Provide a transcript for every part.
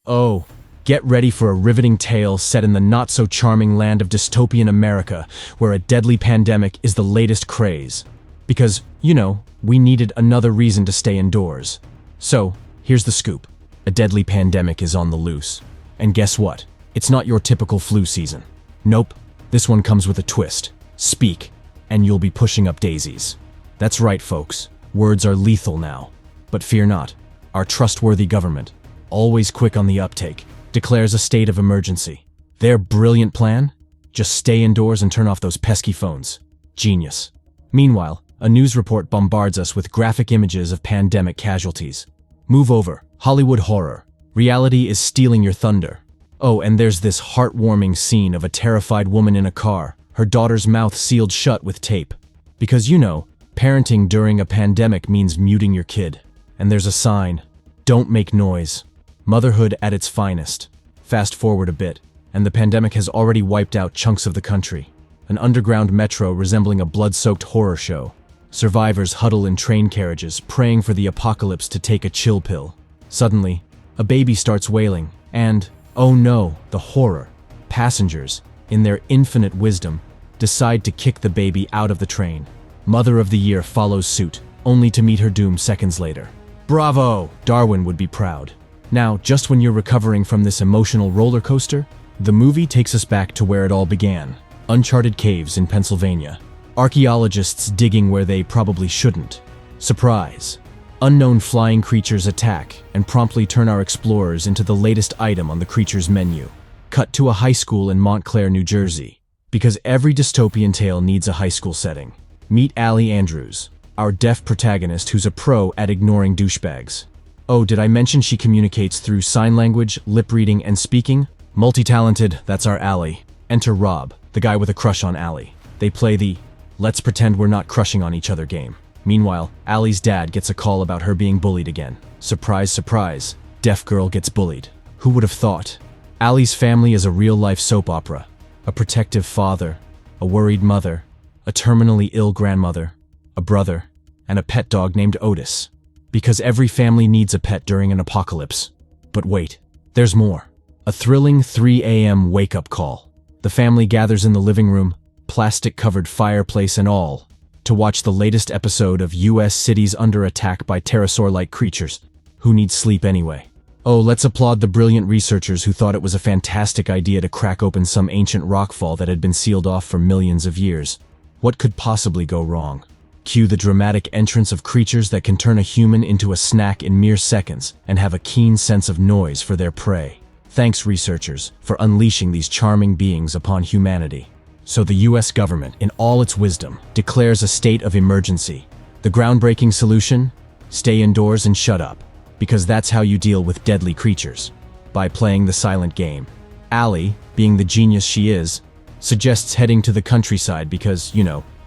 Oh, get ready for a riveting tale set in the not-so-charming land of dystopian America, where a deadly pandemic is the latest craze. Because, we needed another reason to stay indoors. So, here's the scoop. A deadly pandemic is on the loose. And guess what? It's not your typical flu season. Nope, this one comes with a twist. Speak, and you'll be pushing up daisies. That's right, folks. Words are lethal now. But fear not. Our trustworthy government, always quick on the uptake, declares a state of emergency. Their brilliant plan? Just stay indoors and turn off those pesky phones. Genius. Meanwhile, a news report bombards us with graphic images of pandemic casualties. Move over. Hollywood horror. Reality is stealing your thunder. Oh, and there's this heartwarming scene of a terrified woman in a car, her daughter's mouth sealed shut with tape. Because parenting during a pandemic means muting your kid. And there's a sign. Don't make noise. Motherhood at its finest. Fast forward a bit, and the pandemic has already wiped out chunks of the country. An underground metro resembling a blood-soaked horror show. Survivors huddle in train carriages, praying for the apocalypse to take a chill pill. Suddenly, a baby starts wailing, and, oh no, the horror. Passengers, in their infinite wisdom, decide to kick the baby out of the train. Mother of the Year follows suit, only to meet her doom seconds later. Bravo! Darwin would be proud. Now, just when you're recovering from this emotional roller coaster, the movie takes us back to where it all began. Uncharted caves in Pennsylvania. Archaeologists digging where they probably shouldn't. Surprise. Unknown flying creatures attack and promptly turn our explorers into the latest item on the creature's menu. Cut to a high school in Montclair, New Jersey. Because every dystopian tale needs a high school setting. Meet Allie Andrews, our deaf protagonist who's a pro at ignoring douchebags. Oh, did I mention she communicates through sign language, lip reading, and speaking? Multi-talented, that's our Allie. Enter Rob, the guy with a crush on Allie. They play the let's pretend we're not crushing on each other game. Meanwhile, Allie's dad gets a call about her being bullied again. Surprise, surprise, deaf girl gets bullied. Who would have thought? Allie's family is a real-life soap opera. A protective father, a worried mother, a terminally ill grandmother, a brother, and a pet dog named Otis. Because every family needs a pet during an apocalypse. But wait, there's more. A thrilling 3 a.m. wake-up call. The family gathers in the living room, plastic-covered fireplace and all, to watch the latest episode of U.S. cities under attack by pterosaur-like creatures. Who needs sleep anyway? Oh, let's applaud the brilliant researchers who thought it was a fantastic idea to crack open some ancient rockfall that had been sealed off for millions of years. What could possibly go wrong? Cue the dramatic entrance of creatures that can turn a human into a snack in mere seconds and have a keen sense of noise for their prey. Thanks, researchers, for unleashing these charming beings upon humanity. So the US government, in all its wisdom, declares a state of emergency. The groundbreaking solution? Stay indoors and shut up. Because that's how you deal with deadly creatures. By playing the silent game. Allie, being the genius she is, suggests heading to the countryside because,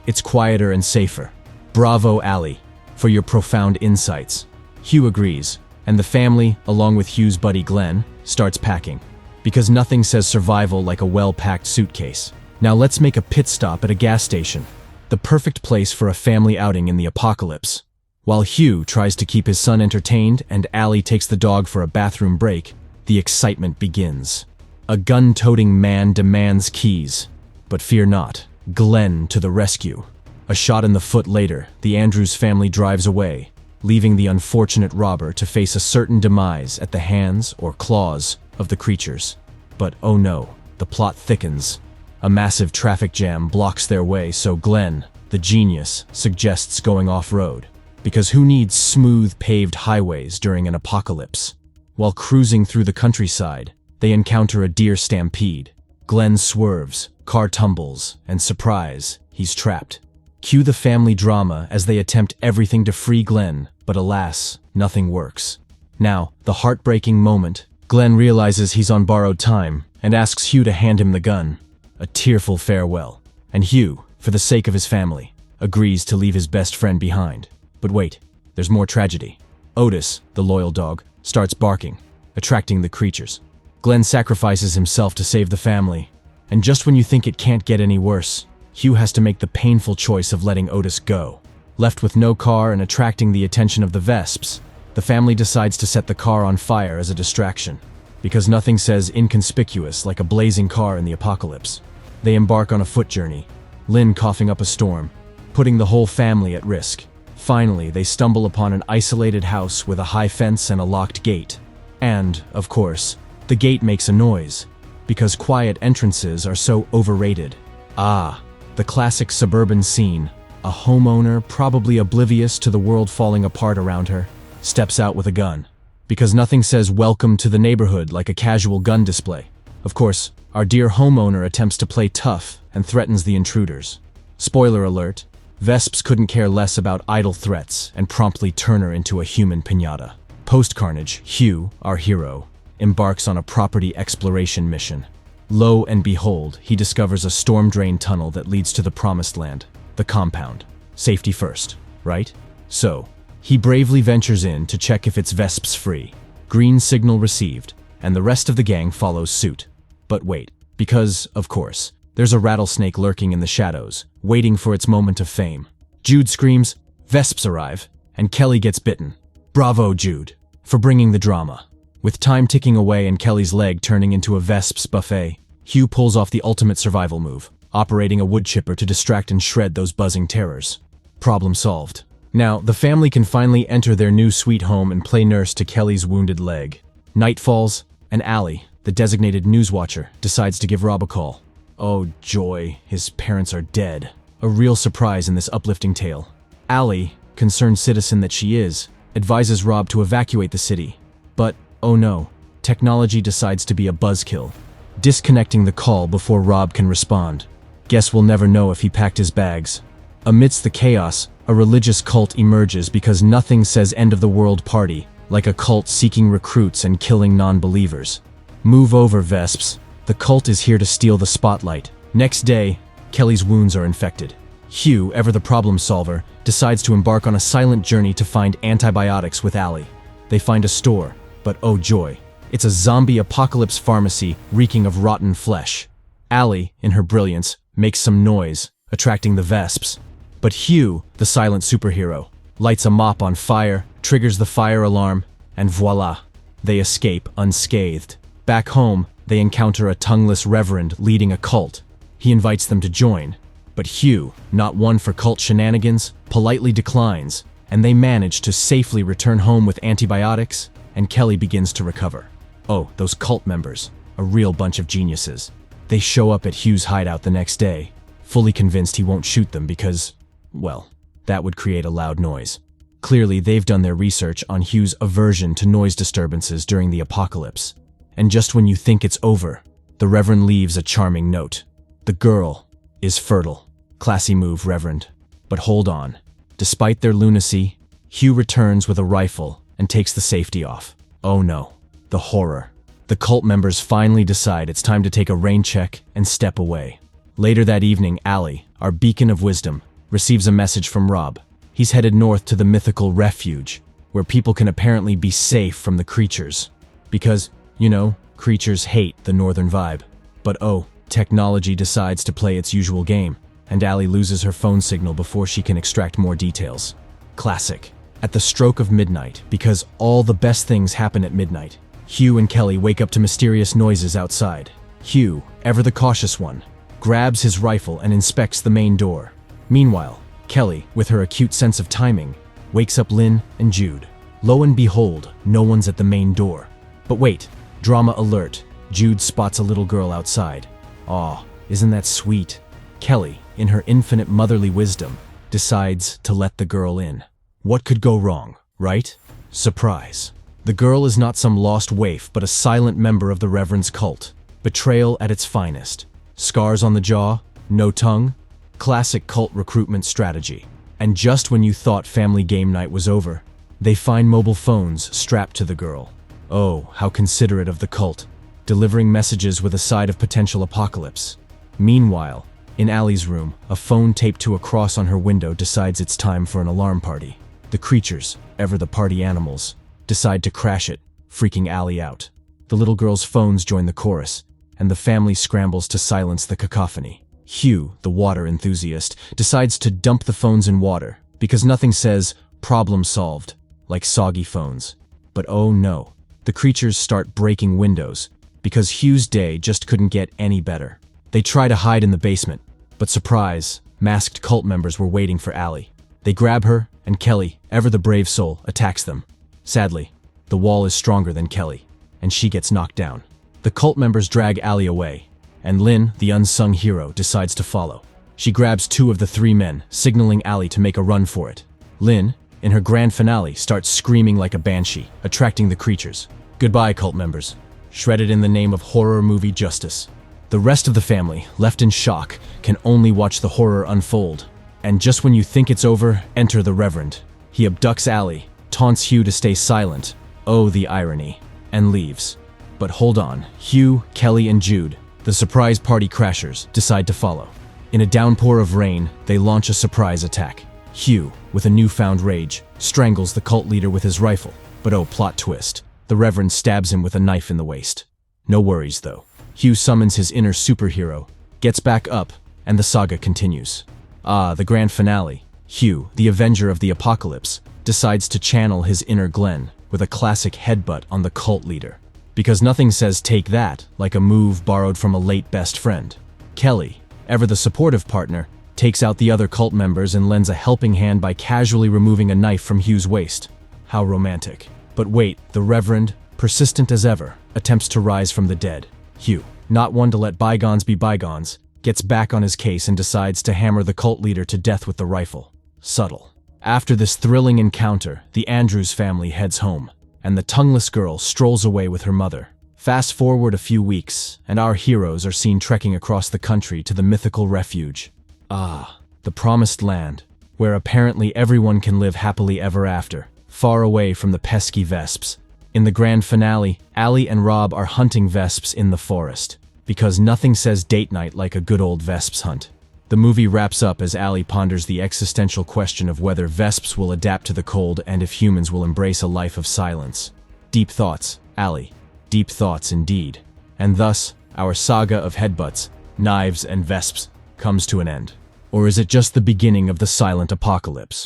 it's quieter and safer. Bravo, Allie, for your profound insights. Hugh agrees, and the family, along with Hugh's buddy Glenn, starts packing. Because nothing says survival like a well-packed suitcase. Now let's make a pit stop at a gas station. The perfect place for a family outing in the apocalypse. While Hugh tries to keep his son entertained and Allie takes the dog for a bathroom break, the excitement begins. A gun-toting man demands keys. But fear not, Glenn to the rescue. A shot in the foot later, the Andrews family drives away, leaving the unfortunate robber to face a certain demise at the hands or claws of the creatures. But oh no, the plot thickens. A massive traffic jam blocks their way, so Glenn, the genius, suggests going off-road. Because who needs smooth, paved highways during an apocalypse? While cruising through the countryside, they encounter a deer stampede. Glenn swerves, car tumbles, and surprise, he's trapped. Cue the family drama as they attempt everything to free Glenn, but alas, nothing works. Now, the heartbreaking moment, Glenn realizes he's on borrowed time and asks Hugh to hand him the gun. A tearful farewell. And Hugh, for the sake of his family, agrees to leave his best friend behind. But wait, there's more tragedy. Otis, the loyal dog, starts barking, attracting the creatures. Glenn sacrifices himself to save the family. And just when you think it can't get any worse, Hugh has to make the painful choice of letting Otis go. Left with no car and attracting the attention of the Vesps, the family decides to set the car on fire as a distraction. because nothing says inconspicuous like a blazing car in the apocalypse. They embark on a foot journey, Lynn coughing up a storm, putting the whole family at risk. Finally, they stumble upon an isolated house with a high fence and a locked gate. And, of course, the gate makes a noise, because quiet entrances are so overrated. Ah, the classic suburban scene. A homeowner, probably oblivious to the world falling apart around her, steps out with a gun. Because nothing says welcome to the neighborhood like a casual gun display. Of course, our dear homeowner attempts to play tough and threatens the intruders. Spoiler alert, Vesps couldn't care less about idle threats and promptly turn her into a human piñata. Post-carnage, Hugh, our hero, embarks on a property exploration mission. Lo and behold, he discovers a storm drain tunnel that leads to the promised land, the compound. Safety first, right? So, he bravely ventures in to check if it's Vesps free. Green signal received, and the rest of the gang follows suit. But wait, because, of course, there's a rattlesnake lurking in the shadows, waiting for its moment of fame. Jude screams, Vesps arrive, and Kelly gets bitten. Bravo, Jude, for bringing the drama. With time ticking away and Kelly's leg turning into a Vesps buffet, Hugh pulls off the ultimate survival move, operating a wood chipper to distract and shred those buzzing terrors. Problem solved. Now, the family can finally enter their new sweet home and play nurse to Kelly's wounded leg. Night falls, and Allie, the designated news watcher, decides to give Rob a call. Oh joy, his parents are dead. A real surprise in this uplifting tale. Allie, concerned citizen that she is, advises Rob to evacuate the city. But, oh no, technology decides to be a buzzkill, disconnecting the call before Rob can respond. Guess we'll never know if he packed his bags. Amidst the chaos, a religious cult emerges because nothing says end-of-the-world party, like a cult seeking recruits and killing non-believers. Move over, Vesps. The cult is here to steal the spotlight. Next day, Kelly's wounds are infected. Hugh, ever the problem solver, decides to embark on a silent journey to find antibiotics with Allie. They find a store, but oh joy, it's a zombie apocalypse pharmacy reeking of rotten flesh. Allie, in her brilliance, makes some noise, attracting the Vesps. But Hugh, the silent superhero, lights a mop on fire, triggers the fire alarm, and voila, they escape unscathed. Back home, they encounter a tongueless reverend leading a cult. He invites them to join, but Hugh, not one for cult shenanigans, politely declines, and they manage to safely return home with antibiotics, and Kelly begins to recover. Oh, those cult members, a real bunch of geniuses. They show up at Hugh's hideout the next day, fully convinced he won't shoot them because, well, that would create a loud noise. Clearly, they've done their research on Hugh's aversion to noise disturbances during the apocalypse. And just when you think it's over, the Reverend leaves a charming note. The girl is fertile. Classy move, Reverend. But hold on. Despite their lunacy, Hugh returns with a rifle and takes the safety off. Oh no, the horror. The cult members finally decide it's time to take a rain check and step away. Later that evening, Allie, our beacon of wisdom, receives a message from Rob. He's headed north to the mythical refuge, where people can apparently be safe from the creatures. Because, you know, creatures hate the northern vibe. But oh, technology decides to play its usual game, and Allie loses her phone signal before she can extract more details. Classic. At the stroke of midnight, because all the best things happen at midnight, Hugh and Kelly wake up to mysterious noises outside. Hugh, ever the cautious one, grabs his rifle and inspects the main door. Meanwhile, Kelly, with her acute sense of timing, wakes up Lynn and Jude. Lo and behold, no one's at the main door. But wait, drama alert, Jude spots a little girl outside. Aw, isn't that sweet? Kelly, in her infinite motherly wisdom, decides to let the girl in. What could go wrong, right? Surprise. The girl is not some lost waif, but a silent member of the Reverend's cult. Betrayal at its finest. Scars on the jaw, no tongue. Classic cult recruitment strategy. And just when you thought family game night was over, they find mobile phones strapped to the girl. Oh, how considerate of the cult, delivering messages with a side of potential apocalypse. Meanwhile, in Allie's room, a phone taped to a cross on her window decides it's time for an alarm party. The creatures, ever the party animals, decide to crash it, freaking Allie out. The little girl's phones join the chorus, and the family scrambles to silence the cacophony. Hugh, the water enthusiast, decides to dump the phones in water, because nothing says, problem solved, like soggy phones. But oh no, the creatures start breaking windows, because Hugh's day just couldn't get any better. They try to hide in the basement, but surprise, masked cult members were waiting for Allie. They grab her, and Kelly, ever the brave soul, attacks them. Sadly, the wall is stronger than Kelly, and she gets knocked down. The cult members drag Allie away, and Lynn, the unsung hero, decides to follow. She grabs 2 of the 3 men, signaling Allie to make a run for it. Lynn, in her grand finale, starts screaming like a banshee, attracting the creatures. Goodbye, cult members. Shredded in the name of horror movie justice. The rest of the family, left in shock, can only watch the horror unfold. And just when you think it's over, enter the Reverend. He abducts Allie, taunts Hugh to stay silent, oh the irony, and leaves. But hold on, Hugh, Kelly, and Jude, the surprise party crashers, decide to follow. In a downpour of rain, they launch a surprise attack. Hugh, with a newfound rage, strangles the cult leader with his rifle. But oh, plot twist. The Reverend stabs him with a knife in the waist. No worries, though. Hugh summons his inner superhero, gets back up, and the saga continues. The grand finale. Hugh, the Avenger of the Apocalypse, decides to channel his inner Glenn with a classic headbutt on the cult leader. Because nothing says take that like a move borrowed from a late best friend. Kelly, ever the supportive partner, takes out the other cult members and lends a helping hand by casually removing a knife from Hugh's waist. How romantic. But wait, the Reverend, persistent as ever, attempts to rise from the dead. Hugh, not one to let bygones be bygones, gets back on his case and decides to hammer the cult leader to death with the rifle. Subtle. After this thrilling encounter, the Andrews family heads home, and the tongueless girl strolls away with her mother. Fast forward a few weeks, and our heroes are seen trekking across the country to the mythical refuge. The promised land, where apparently everyone can live happily ever after, far away from the pesky Vesps. In the grand finale, Allie and Rob are hunting Vesps in the forest, because nothing says date night like a good old Vesps hunt. The movie wraps up as Allie ponders the existential question of whether Vesps will adapt to the cold and if humans will embrace a life of silence. Deep thoughts, Allie. Deep thoughts indeed. And thus, our saga of headbutts, knives, and Vesps comes to an end. Or is it just the beginning of the silent apocalypse?